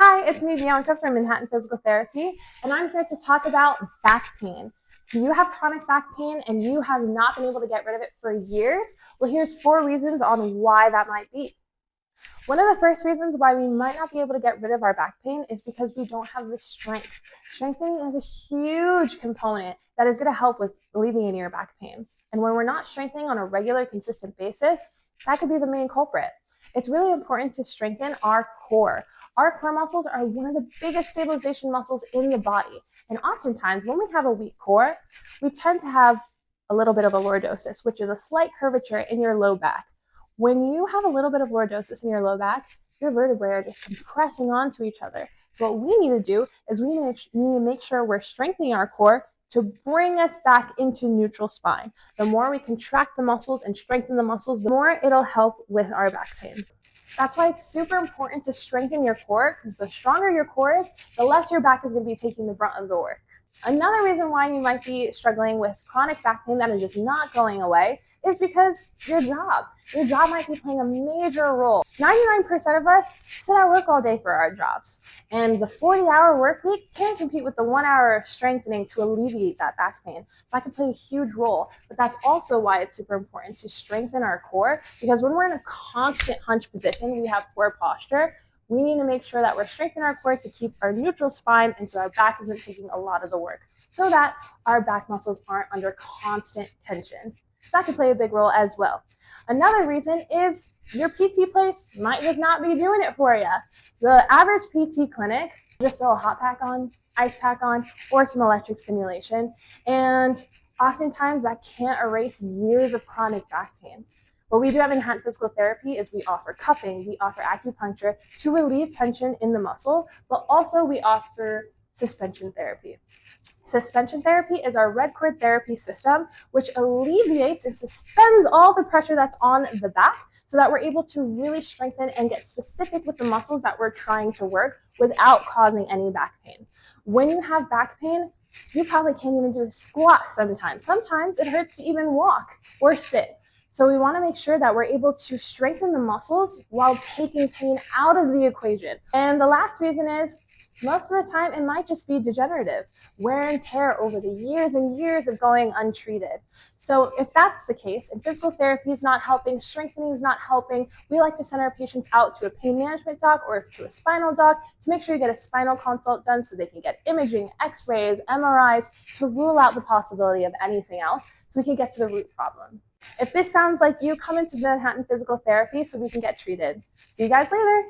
Hi, it's me, Bianca from Manhattan Physical Therapy, and I'm here to talk about back pain. Do you have chronic back pain and you have not been able to get rid of it for years? Well, here's 4 reasons on why that might be. One of the first reasons why we might not be able to get rid of our back pain is because we don't have the strength. Strengthening is a huge component that is going to help with alleviating your back pain. And when we're not strengthening on a regular, consistent basis, that could be the main culprit. It's really important to strengthen our core. Our core muscles are one of the biggest stabilization muscles in the body. And oftentimes, when we have a weak core, we tend to have a little bit of a lordosis, which is a slight curvature in your low back. When you have a little bit of lordosis in your low back, your vertebrae are just compressing onto each other. So what we need to do is we need to make sure we're strengthening our core to bring us back into neutral spine. The more we contract the muscles and strengthen the muscles, the more it'll help with our back pain. That's why it's super important to strengthen your core, because the stronger your core is, the less your back is going to be taking the brunt of the work. Another reason why you might be struggling with chronic back pain that is just not going away is because your job might be playing a major role. 99% of us sit at work all day for our jobs, and the 40-hour work week can't compete with the 1 hour of strengthening to alleviate that back pain. So that can play a huge role, but that's also why it's super important to strengthen our core, because when we're in a constant hunch position, we have poor posture. We need to make sure that we're strengthening our core to keep our neutral spine and so our back isn't taking a lot of the work, so that our back muscles aren't under constant tension. That could play a big role as well. Another reason is your PT place might just not be doing it for you. The average PT clinic just throw a hot pack on, ice pack on, or some electric stimulation, and oftentimes that can't erase years of chronic back pain. What we do have in Manhattan Physical Therapy is we offer cupping, we offer acupuncture to relieve tension in the muscle, but also we offer suspension therapy. Suspension therapy is our Redcord therapy system, which alleviates and suspends all the pressure that's on the back so that we're able to really strengthen and get specific with the muscles that we're trying to work without causing any back pain. When you have back pain, you probably can't even do a squat sometimes. Sometimes it hurts to even walk or sit. So we want to make sure that we're able to strengthen the muscles while taking pain out of the equation. And the last reason is, most of the time, it might just be degenerative, wear and tear over the years and years of going untreated. So if that's the case, and physical therapy is not helping, strengthening is not helping, we like to send our patients out to a pain management doc or to a spinal doc to make sure you get a spinal consult done so they can get imaging, x-rays, MRIs to rule out the possibility of anything else so we can get to the root problem. If this sounds like you, come into Manhattan Physical Therapy so we can get treated. See you guys later.